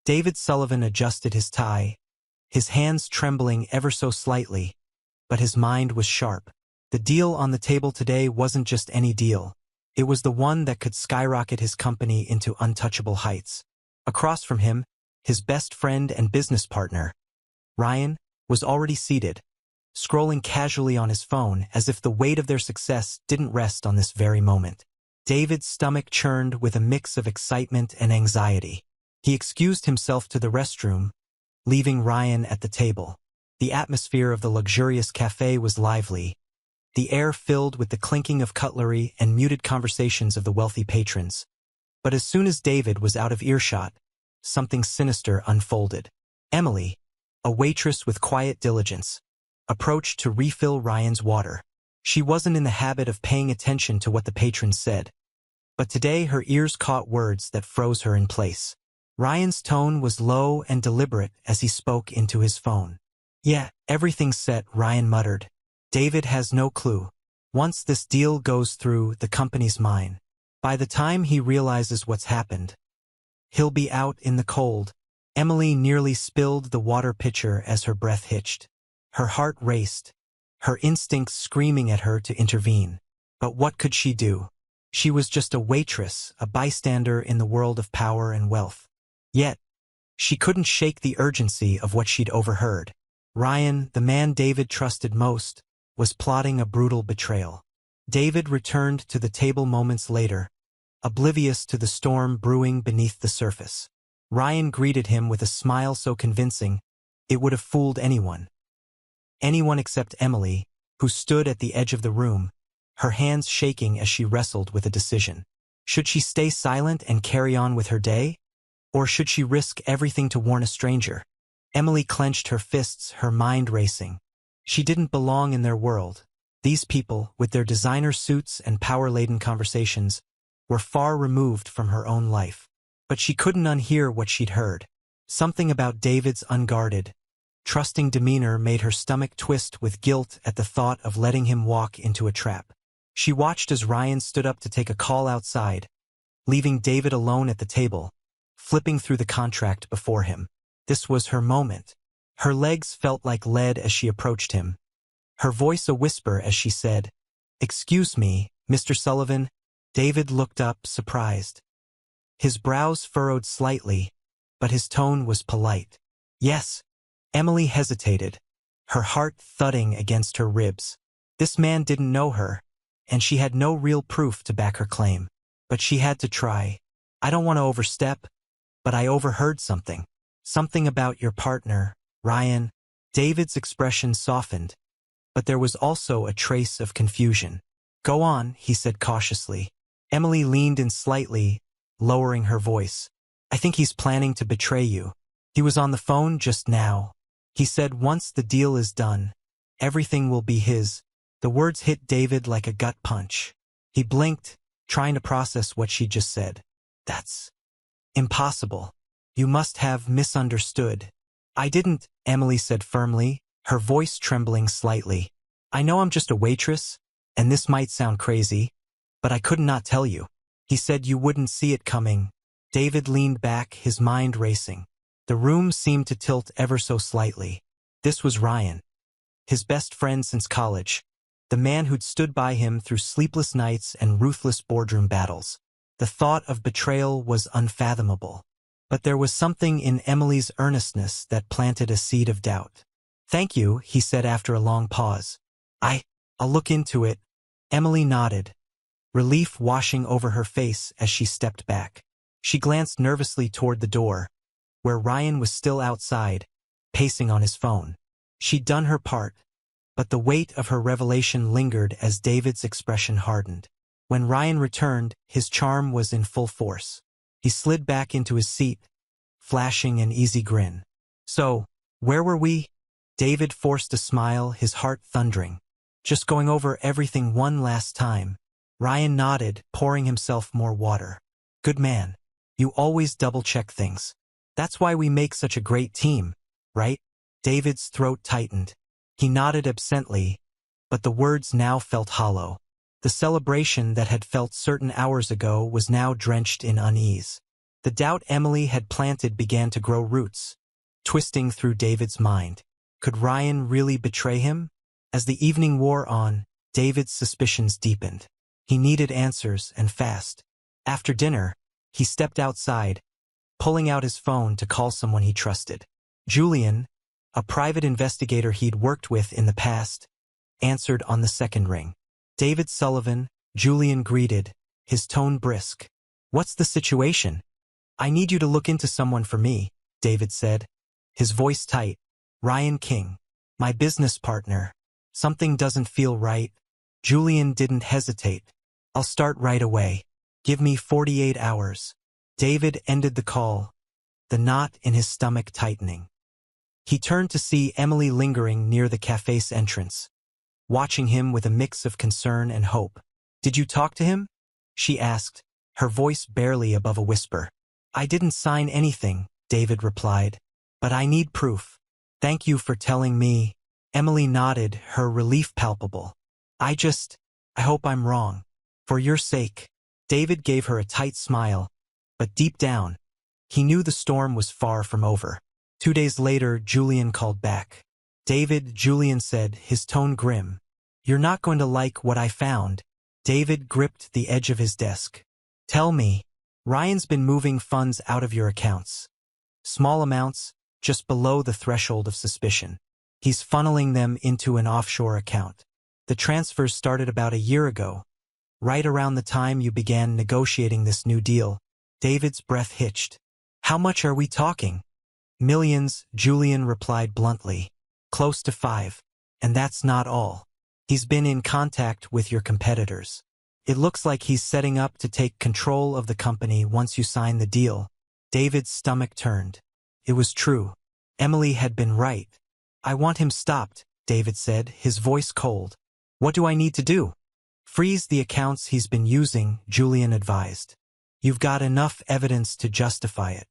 David Sullivan adjusted his tie, his hands trembling ever so slightly, but his mind was sharp. The deal on the table today wasn't just any deal. It was the one that could skyrocket his company into untouchable heights. Across from him, his best friend and business partner, Ryan, was already seated, scrolling casually on his phone as if the weight of their success didn't rest on this very moment. David's stomach churned with a mix of excitement and anxiety. He excused himself to the restroom, leaving Ryan at the table. The atmosphere of the luxurious cafe was lively, the air filled with the clinking of cutlery and muted conversations of the wealthy patrons. But as soon as David was out of earshot, something sinister unfolded. Emily, a waitress with quiet diligence, approached to refill Ryan's water. She wasn't in the habit of paying attention to what the patrons said, but today her ears caught words that froze her in place. Ryan's tone was low and deliberate as he spoke into his phone. "Yeah, everything's set," Ryan muttered. "David has no clue. Once this deal goes through, the company's mine. By the time he realizes what's happened, he'll be out in the cold." Emily nearly spilled the water pitcher as her breath hitched. Her heart raced, her instincts screaming at her to intervene. But what could she do? She was just a waitress, a bystander in the world of power and wealth. Yet, she couldn't shake the urgency of what she'd overheard. Ryan, the man David trusted most, was plotting a brutal betrayal. David returned to the table moments later, oblivious to the storm brewing beneath the surface. Ryan greeted him with a smile so convincing, it would have fooled anyone. Anyone except Emily, who stood at the edge of the room, her hands shaking as she wrestled with a decision. Should she stay silent and carry on with her day? Or should she risk everything to warn a stranger? Emily clenched her fists, her mind racing. She didn't belong in their world. These people, with their designer suits and power-laden conversations, were far removed from her own life. But she couldn't unhear what she'd heard. Something about David's unguarded, trusting demeanor made her stomach twist with guilt at the thought of letting him walk into a trap. She watched as Ryan stood up to take a call outside, leaving David alone at the table, flipping through the contract before him. This was her moment. Her legs felt like lead as she approached him, her voice a whisper as she said, "Excuse me, Mr. Sullivan." David looked up, surprised. His brows furrowed slightly, but his tone was polite. "Yes." Emily hesitated, her heart thudding against her ribs. This man didn't know her, and she had no real proof to back her claim. But she had to try. "I don't want to overstep, but I overheard something. Something about your partner, Ryan." David's expression softened, but there was also a trace of confusion. "Go on," he said cautiously. Emily leaned in slightly, lowering her voice. "I think he's planning to betray you. He was on the phone just now. He said once the deal is done, everything will be his." The words hit David like a gut punch. He blinked, trying to process what she just said. "That's impossible. You must have misunderstood." "I didn't," Emily said firmly, her voice trembling slightly. "I know I'm just a waitress, and this might sound crazy, but I could not tell you. He said you wouldn't see it coming." David leaned back, his mind racing. The room seemed to tilt ever so slightly. This was Ryan, his best friend since college, the man who'd stood by him through sleepless nights and ruthless boardroom battles. The thought of betrayal was unfathomable. But there was something in Emily's earnestness that planted a seed of doubt. "Thank you," he said after a long pause. I'll look into it." Emily nodded, relief washing over her face as she stepped back. She glanced nervously toward the door, where Ryan was still outside, pacing on his phone. She'd done her part, but the weight of her revelation lingered as David's expression hardened. When Ryan returned, his charm was in full force. He slid back into his seat, flashing an easy grin. "So, where were we?" David forced a smile, his heart thundering. "Just going over everything one last time." Ryan nodded, pouring himself more water. "Good man. You always double-check things. That's why we make such a great team, right?" David's throat tightened. He nodded absently, but the words now felt hollow. The celebration that had felt certain hours ago was now drenched in unease. The doubt Emily had planted began to grow roots, twisting through David's mind. Could Ryan really betray him? As the evening wore on, David's suspicions deepened. He needed answers, and fast. After dinner, he stepped outside, pulling out his phone to call someone he trusted. Julian, a private investigator he'd worked with in the past, answered on the second ring. "David Sullivan," Julian greeted, his tone brisk. "What's the situation?" "I need you to look into someone for me," David said, his voice tight. "Ryan King, my business partner. Something doesn't feel right." Julian didn't hesitate. "I'll start right away. Give me 48 hours. David ended the call, the knot in his stomach tightening. He turned to see Emily lingering near the cafe's entrance, watching him with a mix of concern and hope. "Did you talk to him?" she asked, her voice barely above a whisper. "I didn't sign anything," David replied, "but I need proof." "Thank you for telling me." Emily nodded, her relief palpable. I hope I'm wrong. For your sake." David gave her a tight smile, but deep down, he knew the storm was far from over. 2 days later, Julian called back. "David," Julian said, his tone grim. "You're not going to like what I found." David gripped the edge of his desk. "Tell me." "Ryan's been moving funds out of your accounts. Small amounts, just below the threshold of suspicion. He's funneling them into an offshore account. The transfers started about a year ago, right around the time you began negotiating this new deal." David's breath hitched. "How much are we talking?" "Millions," Julian replied bluntly. "Close to 5. And that's not all. He's been in contact with your competitors. It looks like he's setting up to take control of the company once you sign the deal." David's stomach turned. It was true. Emily had been right. "I want him stopped," David said, his voice cold. "What do I need to do?" "Freeze the accounts he's been using," Julian advised. "You've got enough evidence to justify it.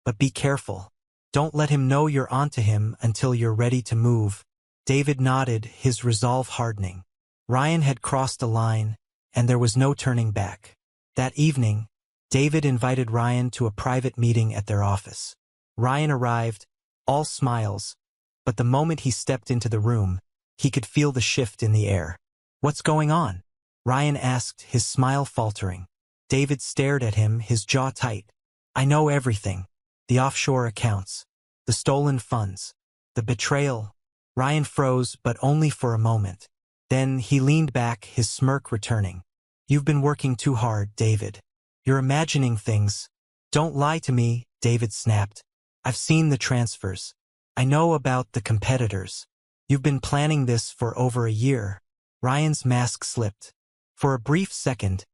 But be careful. Don't let him know you're onto him until you're ready to move." David nodded, his resolve hardening. Ryan had crossed a line, and there was no turning back. That evening, David invited Ryan to a private meeting at their office. Ryan arrived, all smiles, but the moment he stepped into the room, he could feel the shift in the air. "What's going on?" Ryan asked, his smile faltering. David stared at him, his jaw tight. "I know everything. The offshore accounts, the stolen funds, the betrayal." Ryan froze, but only for a moment. Then he leaned back, his smirk returning. "You've been working too hard, David. You're imagining things." "Don't lie to me," David snapped. "I've seen the transfers. I know about the competitors. You've been planning this for over a year." Ryan's mask slipped. For a brief second,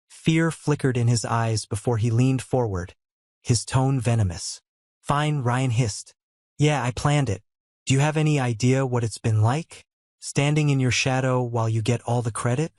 fear flickered in his eyes before he leaned forward, his tone venomous. "Fine," Ryan hissed. "Yeah, I planned it. Do you have any idea what it's been like? Standing in your shadow while you get all the credit?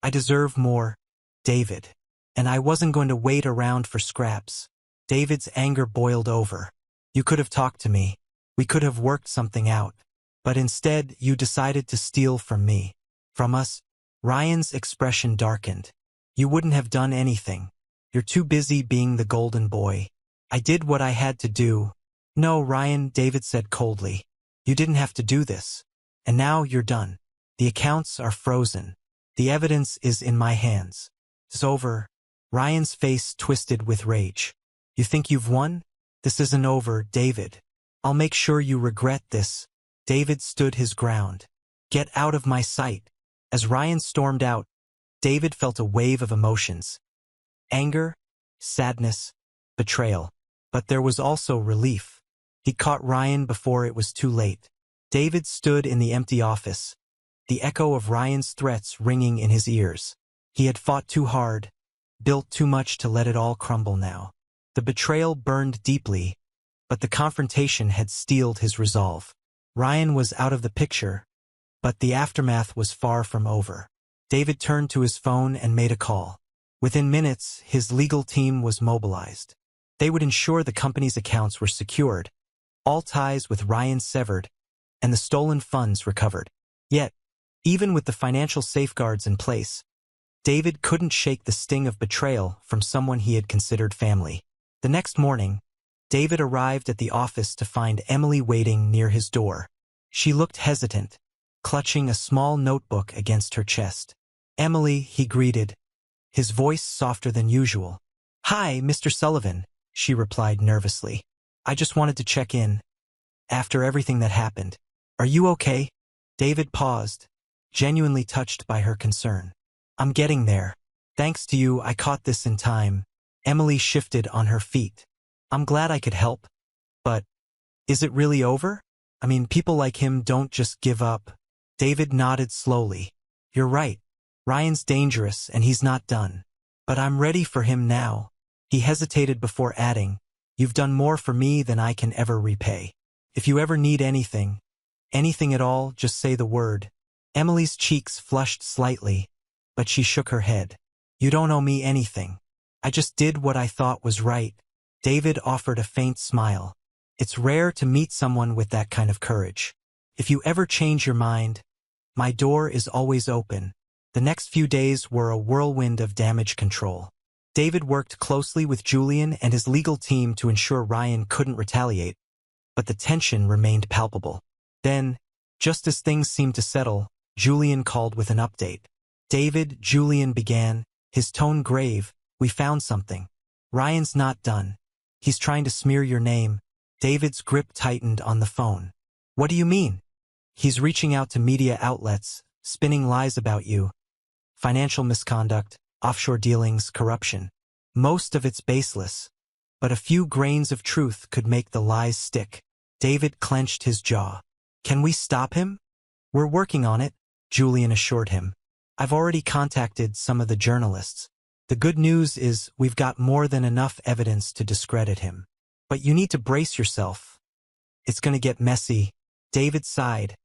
I deserve more, David. And I wasn't going to wait around for scraps." David's anger boiled over. "You could have talked to me. We could have worked something out. But instead, you decided to steal from me. From us." Ryan's expression darkened. "You wouldn't have done anything. You're too busy being the golden boy." "I did what I had to do." "No, Ryan," David said coldly. "You didn't have to do this. And now you're done. The accounts are frozen. The evidence is in my hands. It's over." Ryan's face twisted with rage. "You think you've won? This isn't over, David. I'll make sure you regret this." David stood his ground. "Get out of my sight." As Ryan stormed out, David felt a wave of emotions. Anger, sadness, betrayal. But there was also relief. He caught Ryan before it was too late. David stood in the empty office, the echo of Ryan's threats ringing in his ears. He had fought too hard, built too much to let it all crumble now. The betrayal burned deeply, but the confrontation had steeled his resolve. Ryan was out of the picture, but the aftermath was far from over. David turned to his phone and made a call. Within minutes, his legal team was mobilized. They would ensure the company's accounts were secured, all ties with Ryan severed, and the stolen funds recovered. Yet, even with the financial safeguards in place, David couldn't shake the sting of betrayal from someone he had considered family. The next morning, David arrived at the office to find Emily waiting near his door. She looked hesitant, clutching a small notebook against her chest. "Emily," he greeted, his voice softer than usual. "Hi, Mr. Sullivan," she replied nervously. "I just wanted to check in. After everything that happened. Are you okay?" David paused, genuinely touched by her concern. "I'm getting there. Thanks to you, I caught this in time." Emily shifted on her feet. "I'm glad I could help. But is it really over? I mean, people like him don't just give up." David nodded slowly. "You're right. Ryan's dangerous and he's not done. But I'm ready for him now." He hesitated before adding, "You've done more for me than I can ever repay. If you ever need anything at all, just say the word." Emily's cheeks flushed slightly, but she shook her head. "You don't owe me anything. I just did what I thought was right." David offered a faint smile. "It's rare to meet someone with that kind of courage. If you ever change your mind, my door is always open." The next few days were a whirlwind of damage control. David worked closely with Julian and his legal team to ensure Ryan couldn't retaliate, but the tension remained palpable. Then, just as things seemed to settle, Julian called with an update. "David," Julian began, his tone grave, "we found something. Ryan's not done. He's trying to smear your name." David's grip tightened on the phone. "What do you mean?" "He's reaching out to media outlets, spinning lies about you. Financial misconduct, offshore dealings, corruption. Most of it's baseless, but a few grains of truth could make the lies stick." David clenched his jaw. "Can we stop him?" "We're working on it," Julian assured him. "I've already contacted some of the journalists. The good news is we've got more than enough evidence to discredit him. But you need to brace yourself. It's going to get messy." David sighed,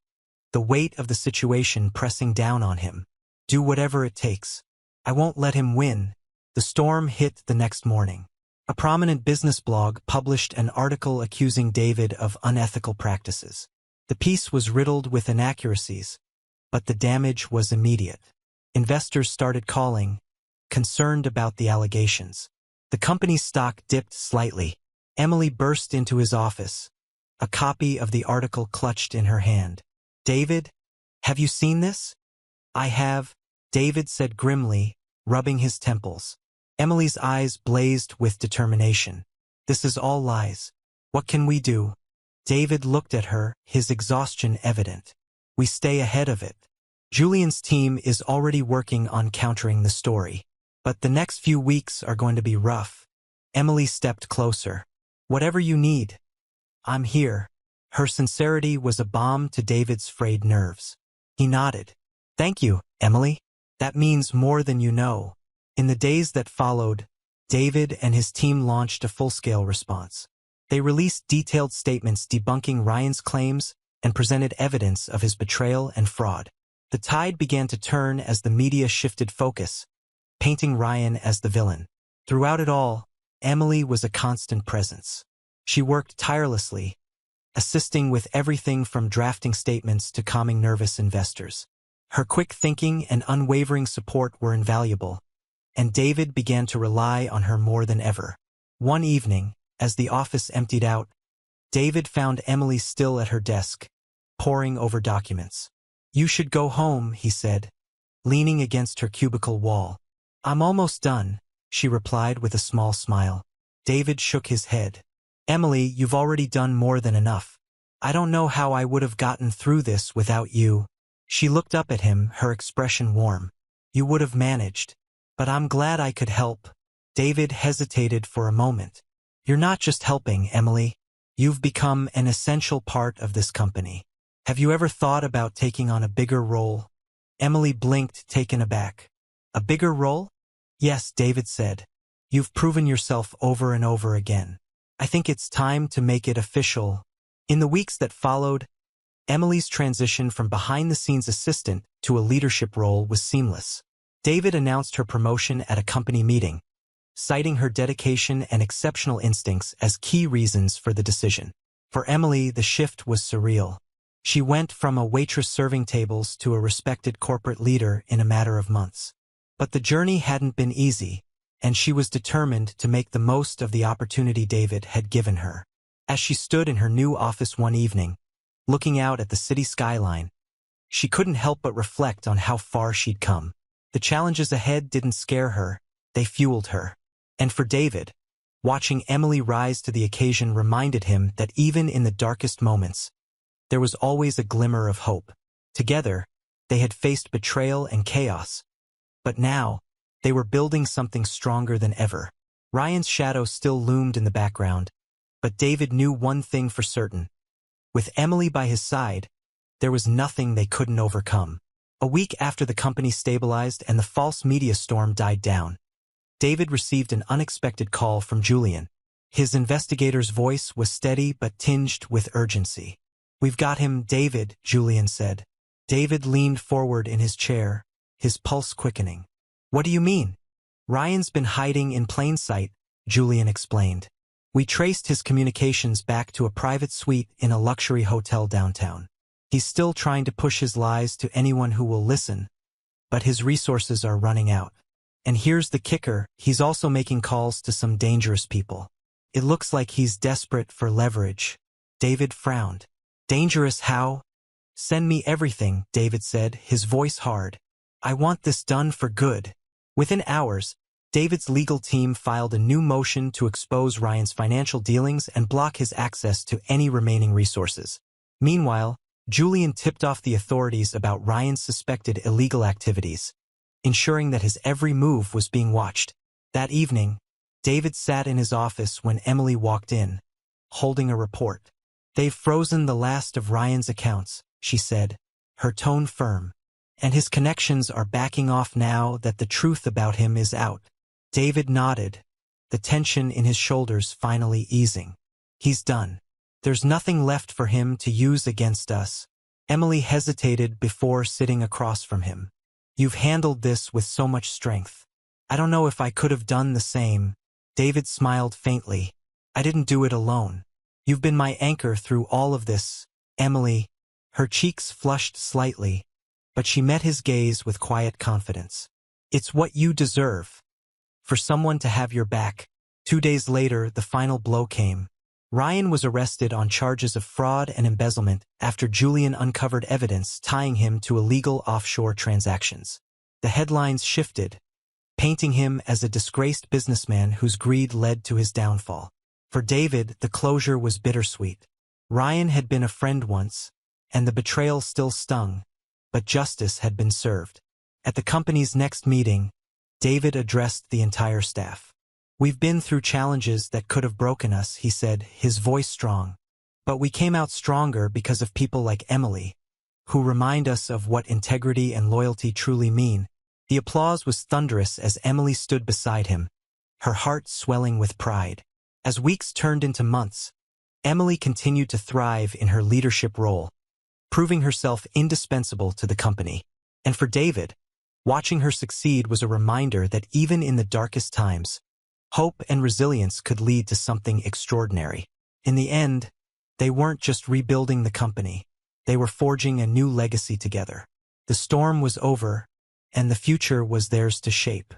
the weight of the situation pressing down on him. "Do whatever it takes. I won't let him win." The storm hit the next morning. A prominent business blog published an article accusing David of unethical practices. The piece was riddled with inaccuracies, but the damage was immediate. Investors started calling, concerned about the allegations. The company's stock dipped slightly. Emily burst into his office, a copy of the article clutched in her hand. "David, have you seen this?" "I have," David said grimly, rubbing his temples. Emily's eyes blazed with determination. "This is all lies. What can we do?" David looked at her, his exhaustion evident. "We stay ahead of it. Julian's team is already working on countering the story. But the next few weeks are going to be rough." Emily stepped closer. "Whatever you need, I'm here." Her sincerity was a balm to David's frayed nerves. He nodded. "Thank you, Emily. That means more than you know." In the days that followed, David and his team launched a full-scale response. They released detailed statements debunking Ryan's claims and presented evidence of his betrayal and fraud. The tide began to turn as the media shifted focus, painting Ryan as the villain. Throughout it all, Emily was a constant presence. She worked tirelessly, assisting with everything from drafting statements to calming nervous investors. Her quick thinking and unwavering support were invaluable, and David began to rely on her more than ever. One evening, as the office emptied out, David found Emily still at her desk, poring over documents. "You should go home," he said, leaning against her cubicle wall. "I'm almost done," she replied with a small smile. David shook his head. "Emily, you've already done more than enough. I don't know how I would have gotten through this without you." She looked up at him, her expression warm. "You would have managed. But I'm glad I could help." David hesitated for a moment. "You're not just helping, Emily. You've become an essential part of this company. Have you ever thought about taking on a bigger role?" Emily blinked, taken aback. "A bigger role?" "Yes," David said. "You've proven yourself over and over again. I think it's time to make it official." In the weeks that followed, Emily's transition from behind-the-scenes assistant to a leadership role was seamless. David announced her promotion at a company meeting, citing her dedication and exceptional instincts as key reasons for the decision. For Emily, the shift was surreal. She went from a waitress serving tables to a respected corporate leader in a matter of months. But the journey hadn't been easy. and she was determined to make the most of the opportunity David had given her. As she stood in her new office one evening, looking out at the city skyline, she couldn't help but reflect on how far she'd come. The challenges ahead didn't scare her, they fueled her. And for David, watching Emily rise to the occasion reminded him that even in the darkest moments, there was always a glimmer of hope. Together, they had faced betrayal and chaos. But now, they were building something stronger than ever. Ryan's shadow still loomed in the background, but David knew one thing for certain. With Emily by his side, there was nothing they couldn't overcome. A week after the company stabilized and the false media storm died down, David received an unexpected call from Julian. His investigator's voice was steady but tinged with urgency. "We've got him, David," Julian said. David leaned forward in his chair, his pulse quickening. "What do you mean?" "Ryan's been hiding in plain sight," Julian explained. "We traced his communications back to a private suite in a luxury hotel downtown. He's still trying to push his lies to anyone who will listen, but his resources are running out. And here's the kicker, he's also making calls to some dangerous people. It looks like he's desperate for leverage." David frowned. "Dangerous how?" "Send me everything," David said, his voice hard. "I want this done for good." Within hours, David's legal team filed a new motion to expose Ryan's financial dealings and block his access to any remaining resources. Meanwhile, Julian tipped off the authorities about Ryan's suspected illegal activities, ensuring that his every move was being watched. That evening, David sat in his office when Emily walked in, holding a report. "They've frozen the last of Ryan's accounts," she said, her tone firm. "And his connections are backing off now that the truth about him is out." David nodded, the tension in his shoulders finally easing. "He's done. There's nothing left for him to use against us." Emily hesitated before sitting across from him. "You've handled this with so much strength. I don't know if I could have done the same." David smiled faintly. "I didn't do it alone. You've been my anchor through all of this, Emily." Her cheeks flushed slightly, but she met his gaze with quiet confidence. "It's what you deserve. For someone to have your back." 2 days later, the final blow came. Ryan was arrested on charges of fraud and embezzlement after Julian uncovered evidence tying him to illegal offshore transactions. The headlines shifted, painting him as a disgraced businessman whose greed led to his downfall. For David, the closure was bittersweet. Ryan had been a friend once, and the betrayal still stung, but justice had been served. At the company's next meeting, David addressed the entire staff. "We've been through challenges that could have broken us," he said, his voice strong. "But we came out stronger because of people like Emily, who remind us of what integrity and loyalty truly mean." The applause was thunderous as Emily stood beside him, her heart swelling with pride. As weeks turned into months, Emily continued to thrive in her leadership role, proving herself indispensable to the company. And for David, watching her succeed was a reminder that even in the darkest times, hope and resilience could lead to something extraordinary. In the end, they weren't just rebuilding the company, they were forging a new legacy together. The storm was over, and the future was theirs to shape.